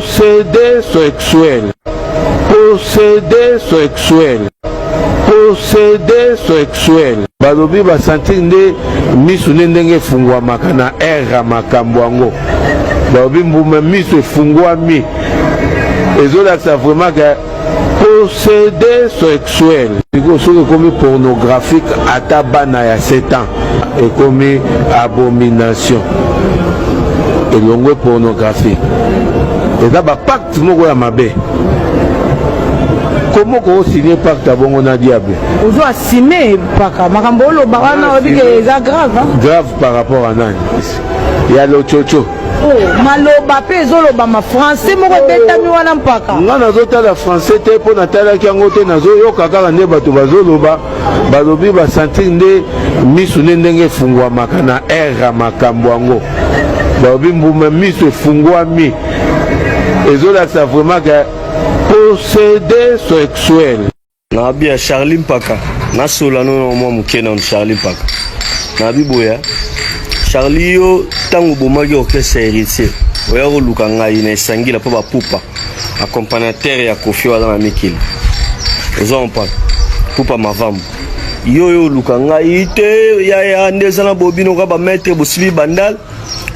Possédé sexuel. Possédé sexuel. Possédé sexuel. Balobi basanti nde misu ndenge fungwamaka na era makambo yango. Balobi mbuma misu efungwami. Ezolakisa vraiment que possédé sexuel. Soki ekomi pornographique ata bana ya 7 ans. Ekomi abomination. Elongwe pornographique. Eza ba pacte moko ya mabe. Comment on signe pacte à bon on a diable? On doit signer paka makambo lo barana obi que c'est grave hein? Grave par rapport à nani. Il y a le chocho. Oh, maloba pe zoloba ma français moko betami wana mpaka. Nga nazota la français te po natala ki yango te nazo yoka kaka nde bato bazoloba balobi basanti nde misu ndenge efungwamaka na era makambo yango. Balobi mbuma misu efungwami. Ezolakisa vraiment que possédé sexuel. Nabi ya Charlie Mpaka. Nasola no mwa mukena on Charlie Mpaka. Nabi boya. Charlie yo tango bomaki orchestre héritier. Oya ko luka ngai na sangila pa ba pupa. Accompagnateur ya Kofi wa na Mikili. Ozo mpa. Pupa mavambo. Yo luka ngai te ya ndeza na bobino ka ba maître bosili bandal.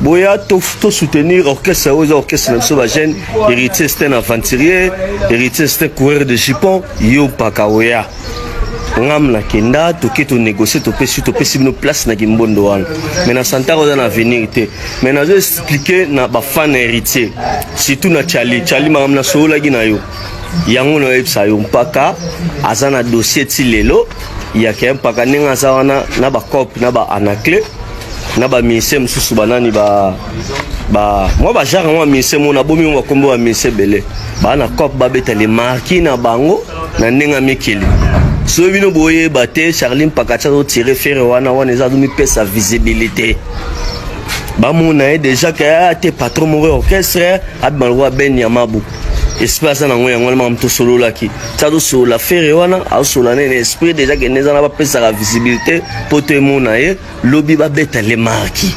Boya to soutenir orchestre aux orchestres même sur la jeune héritier c'est un aventurier héritier c'est un coureur de jupon yo pakaoya ngam la kenda to keto négocier to pesi no place na kimbondo wana mais na santaro dans l'avenir té mais na je expliquer na ba fan héritier surtout na Charlie ngam na sola gina yo yango no epsa yo mpaka azana dossier ti lelo ya ke mpaka ninga zawana na ba cop na ba anaclé na ba ministère mususu banani ba moi ba genre moi ministère mona bomi mo kombo ba ministère belé ba na cop ba betale marquis na bango na ndenga Mikili so bino boye baté Charlie Mpaka tsa tirer faire wana eza dumi pesa visibilité ba mona déjà que te patron mo orchestre admalwa ben yamabu espace na ngoya ngwana mamto solo laki tsa solo la faire wana a solo na esprit déjà que neza na ba pesa la visibilité poto mona ye lobby ba betale marquis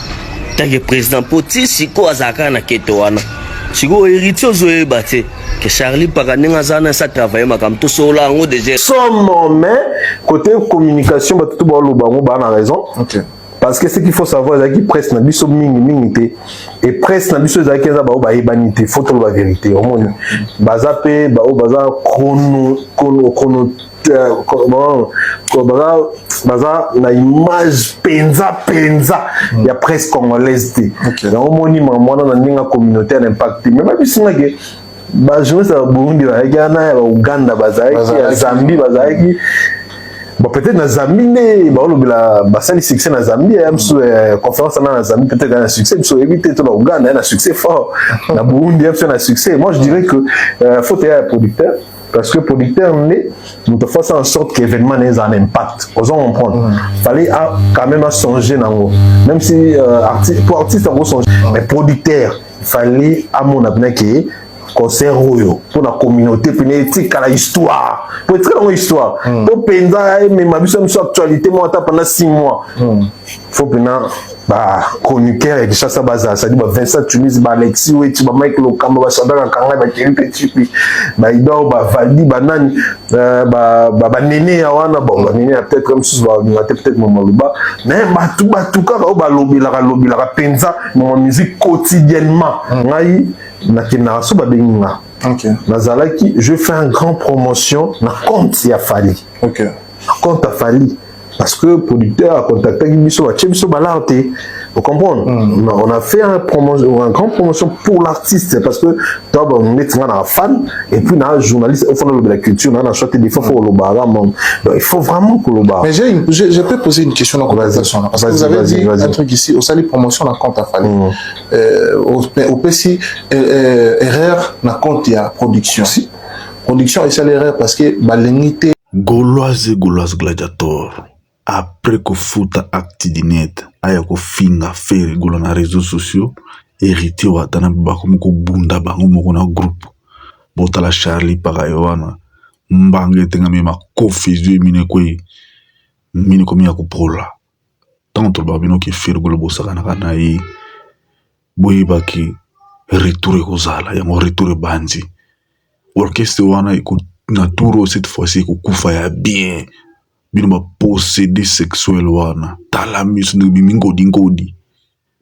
tangue président poti siko azaka na keto wana siko héritier zoe baté que Charlie Mpaka ninga zana sa travailler makamto solo ngo déjà son mais côté communication ba tout ba lo bango ba na raison. OK. Parce que ce qu'il faut savoir c'est que presse na biso mingi et presse na biso za kenza ba o ba ebanité faut to la vérité au moins bazape ba o baza chrono baza na image penza il y a presque congolaise na omoni mwana na ninga communautaire impact mais ba bisinga ke ba jeunesse ya Burundi ba Ghana ya Uganda bazaki ya Zambie bazaki bon peut-être na Zambie ne ba olobela basali succès na Zambie ya mso conférence na Zambie peut-être un succès mso éviter to na Uganda un succès fort na Burundi un succès moi je dirais que faut être producteur parce que producteur nous devons faire en sorte que l'événement ait un impact aux gens comprendre fallait quand même songer même si pour artiste on songer mais producteur il fallait à mon avis que concert pour la communauté pour l'éthique à la histoire pour être dans l'histoire pour penza mais ma vie sur actualité moi pendant 6 mois faut pendant bah chroniqueur et ça baza ça dit bah Vincent Tunis bah Alexis oui tu bah Mike Lokamba bah Sadara Kanga bah Kiripe Chipi bah Ido bah Valdi bah Nani bah Néné awana bah Néné peut-être comme ça va peut-être mon maluba mais bah tout cas bah lobby la penza mon musique quotidiennement ngai na kinaraso ba benga. OK. Nazalaki je fais un grand promotion na compte ya Fali. OK. Compte à Fali parce que producteur a contacté Biso Balarte. Vous comprenez? On a fait un grand promotion pour l'artiste parce que toi on est un fan et puis un journaliste au fond de la culture on a chanté des fois pour le bar donc il faut vraiment que le bar. Mais je peux poser une question dans la conversation parce que vous avez dit un truc ici au salut promotion na compte à Fali au PC erreur na compte ya production et c'est l'erreur parce que balengité Gauloise gladiator après que futa actidinet aya ko finga faire golo na réseaux sociaux hérité watana bakomo ko bunda bango moko na groupe botala Charlie Mpaka yowana mbange tenga mema confusion mine ko ya ko prola tant to babino ki faire golo bosaka na kana yi boyibaki retour ekozala yango retour ebandi orchestre wana na tour cette fois-ci ekokufa ya bien bino bapossédé sexuel wana tala miso ndenge ngodi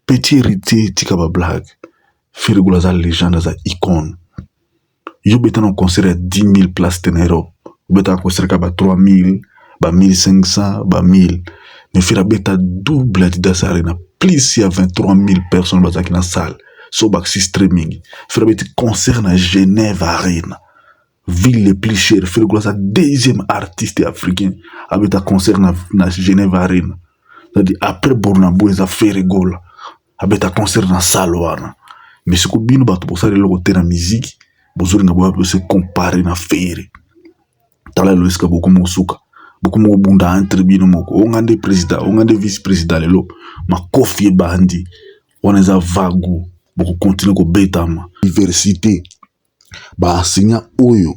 petit héritier tika bablague Ferregoula za légende za icône yo beta na concert ya 10 000 places en Europe beta na concert ka ba 3 000 ba 1500 ba 1000 mais fera beta double Adidas Arena plus ya 23 000 personnes bazaki na salle so baxi streaming fera beta concert na Genève Arena ville les plus chères Ferregoula za deuxième artiste africain abeta concert na Genève Arena c'est-à-dire après Bornabo za Ferregoula abeta concert na salle wana mais ce que bino bato bosala le côté na musique bozolinga boya se comparer na Ferre tala lo eska beaucoup mosuka beaucoup mo bunda entre bino moko ongande président ongande vice président lelo makofi bandi oneza vagu beaucoup continuer ko betama diversité ba enseignant oyo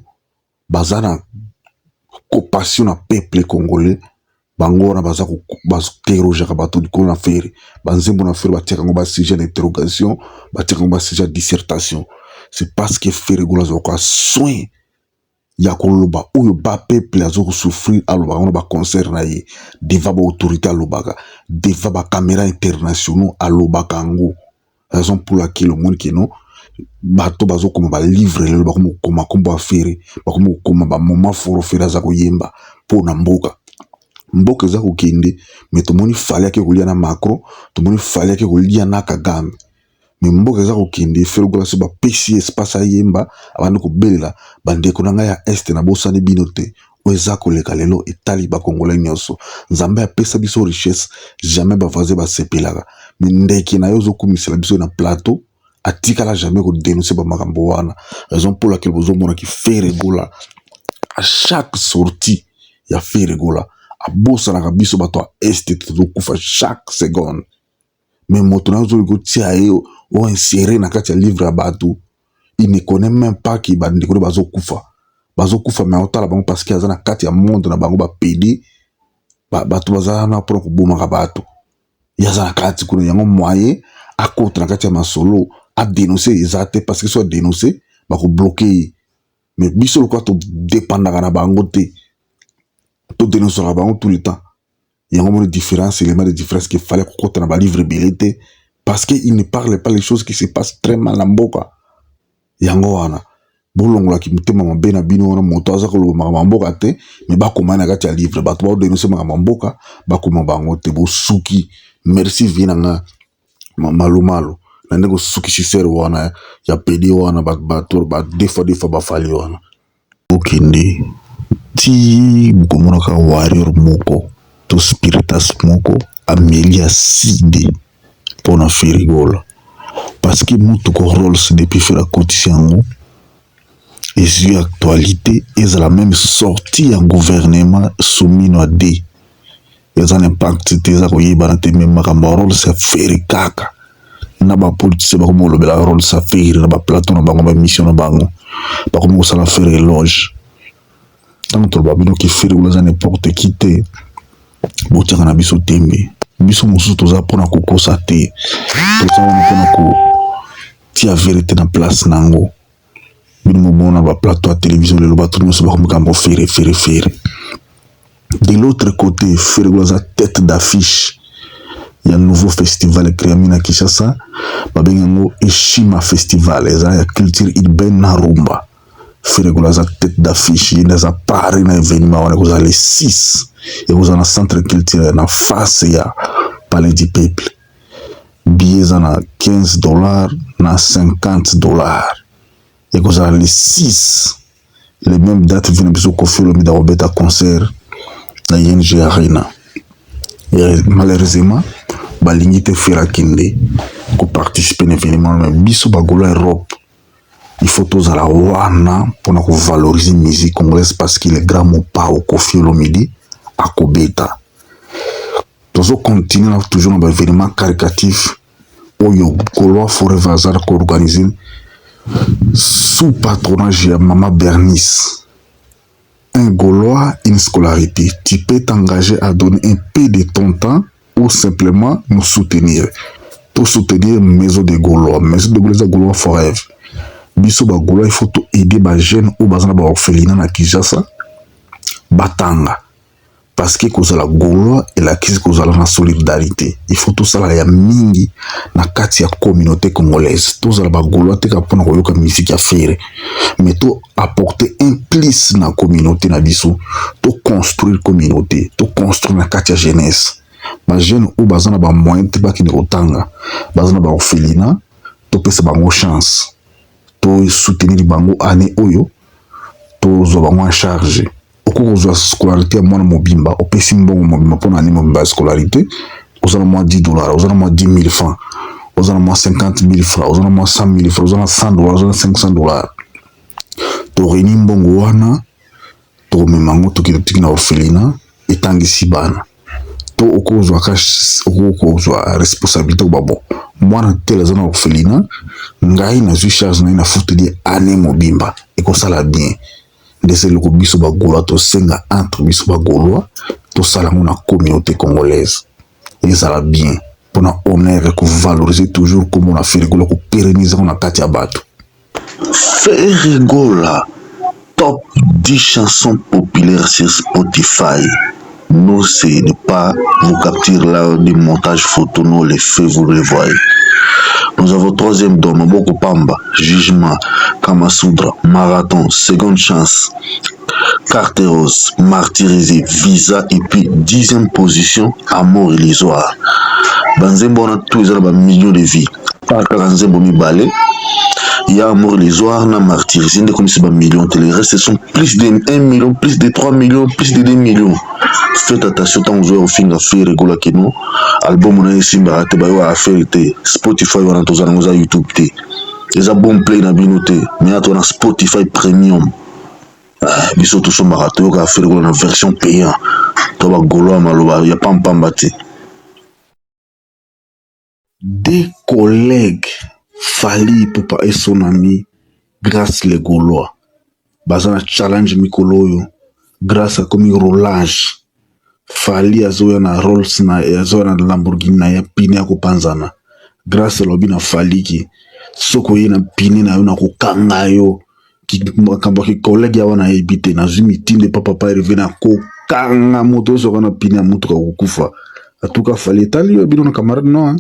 bazana compassion na peuple congolais bangona baza ko interroger ka bato diko na Ferre banzembo na Ferre batia ngo ba sujet d'interrogation batia ngo ba sujet dissertation c'est parce que Ferregoula zoka soin ya koloba oyo ba peuple azo souffrir aloba on ba concert na ye devant ba autorité alobaka devant ba caméra internationaux alobaka ngo raison pour laquelle le monde qui non bato bazo koma ba livre le ba koma kombo Ferre ba koma ba moment fort Ferre za ko yemba po na mboka za kokende mais tomoni fallait yake kolia na Macron tomoni fallait yake kolia na Kagame mais mboka za kokende Ferregoula so ba pesi espace ayemba abandi ko belela bandeko na nga ya est na bosani binote oza koleka lelo etali ba congolais nyonso nzambe apesa biso richesse jamais ba vaze ba sepelaka mais ndeki na yo zo kumisela biso na plateau atikala jamais ko dénoncer ba makambo wana raison pour laquelle bozo mona ki Ferregoula à chaque sortie ya Ferregoula abosa na biso bato a este to kufa chaque seconde mais moto na zo go tia yo ou insérer na kati ya livre ya bato il ne connaît même pas ki ba ndeko bazo kufa mais otala bango parce que azana kati ya monde na bango ba PD bato bazana na pour ko boma ka bato yazana kati kuna yango moyen a contre na kati ya masolo a dénoncer ezate parce que soit dénoncer ba ko bloquer mais biso ko to dépendaka na bango te to dénoncer la bango tout le temps il y a une différence élément de différence qu'il fallait qu'on ait un livre billetté parce qu'il ne parle pas les choses qui se passent très mal en boka yango wana bolongola ki mutema mabena bino wana moto aza ko mboka te mais ba komana kati ya livre ba to dénoncer mboka ba koma bango te bo suki merci vinanga malo na ndeko suki chisere wana ya pedi wana ba defa ba fali wana okende ti bukomona ka warrior moko to spiritas moko Amelia Side pona Ferregoula parce que mutu ko rôle depuis faire quotidien et sur actualité est la même sortie en gouvernement soumis à D ils ont impact des akoyeba te même makambo rôle c'est faire kaka na ba politique ba ko lobela rôle ça faire na ba plateau na bango ba mission na bango ba ko ça la faire éloge tant to ba bino ki Ferregoula za n'importe qui te botiaka na biso tembe biso mosusu toza mpona kokosa te toza wana mpona kotia vérité na place nango bino mobona baplateau ya télévision lelo bato nyonso bakomikambo Ferre de l'autre côté Ferregoula za tête d'affiche ya nouveau festival créami na Kinshasa babengi yango Eshima festival eza ya culture urbaine na rumba Ferregoula za tête d'affiche yenda za pari na événement wana kozala le 6 et vous en a centre culturel na face ya palais du peuple billets na $15 na $50 et vous en les 6 les mêmes dates viennent biso Koffi Olomide robeta concert na ING Arena et malheureusement balingi te faire akende ko participer à l'événement mais biso bagolo Europe il faut tous à la wana pour nous valoriser la musique congolaise parce qu'il est grand mot pas au Koffi Olomide à Kobeta. Nous continuons toujours dans l'événement caricatif où il y a Gaulois Forever Hazard qui organise sous patronage de Maman Bernice. Un Gaulois, une scolarité. Tu peux t'engager à donner un peu de ton temps ou simplement nous soutenir. to soutenir maison de Gaulois za Gaulois forever biso ba Gaulois il faut to aider ba jeunes ou bazana ba orphelinat na Kinshasa batanga parce que kozala Gaulois et la kisi kozala na solidarité il faut tout ça la ya mingi na kati ya communauté congolaise tout ça ba Gaulois te ka pona koyoka musique ya faire mais to apporter un plus na communauté na biso to construire communauté to construire na kati ya jeunesse ba jeune ou bazana ba moyen te ba kini kotanga bazana ba orphelinat to pesa bango chance to soutenir bango année oyo to zo bango en charge okozwa scolarité ya mwana mobimba opesi mbongo mobimba mpona ani mobimba ya scolarité ozana mwa $10 ozana mwa 10,000 francs ozana mwa 50,000 francs ozana mwa 100,000 francs ozana $100 ozana $500 torini mbongo wana tomemango tokina orphelinat etangisi bana to okozwa responsabilité ko babo mwana tel azana orphelinat ngai nazwi charge na futeli année mobimba ekosala bien ndese loko biso ba Gaulois to senga entre biso ba Gaulois to sala na communauté congolaise et ça va bien pour na honneur ko valoriser toujours comme on a fait ko pérenniser on a kati ya bato Ferregola top 10 chansons populaires sur Spotify. Non, c'est ne pas vous capturer là des montages photos, non, les faits, vous les voyez. Nous avons troisième dom, Maboko Pamba, Jugement, Kamasutra, Marathon, Seconde Chance, Carte Rose, Martyrisé, Visa et puis 10e position, Amour illusoire. Banzembo, on a tous les millions de vies. Par Banzembo mi balé. Il y a Amour illusoire, na Martyrisé, comme c'est un million. Les restes sont plus de 1 million, plus de 3 millions, plus de 2 millions. Faites attention tant vous avez fait à faire Regola Keno. Album on a ici barate bayo à faire Spotify on a tous à YouTube té. Les albums play na binoté. Mais on a Spotify Premium. Biso tous sont barate yo ka faire Regola na version payant. To ba Gaulois maloba ya pam bate. Des collègues Fali Poupa et son ami grâce les Gaulois. Bazana challenge mikoloyo grâce à comme roulage. Fali azoya na Rolls na azoya na Lamborghini na ya pine ya kupanzana grâce lobi na Fali ki soko ye na pine na yo na kokanga yo ki makamba ki collègue ya wana ebite na zumi tinde papa arrivé na kokanga moto soko na pine ya moto ka kukufa atuka Fali tali yo bino na camarade no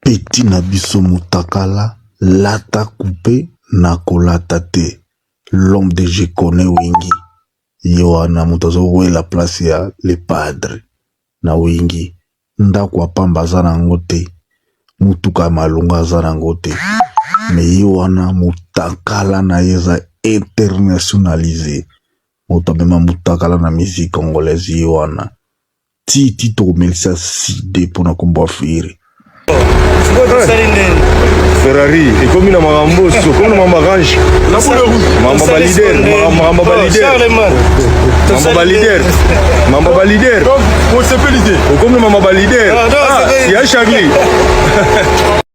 petit na biso mutakala lata coupé na kolata te l'homme de je connais wingi Yohana mutazo we la place ya le padre na wingi ndako apamba zana ngote mutuka malunga zana ngote me Yohana mutakala na yeza internationalisé mutabema mutakala na musique congolaise Yohana ti to melisa side pona kombo afiri Ferrari et comme il a marambo so comme mamba range mamba balider donc on s'appelle l'idée comme mamba balider il y a Charlie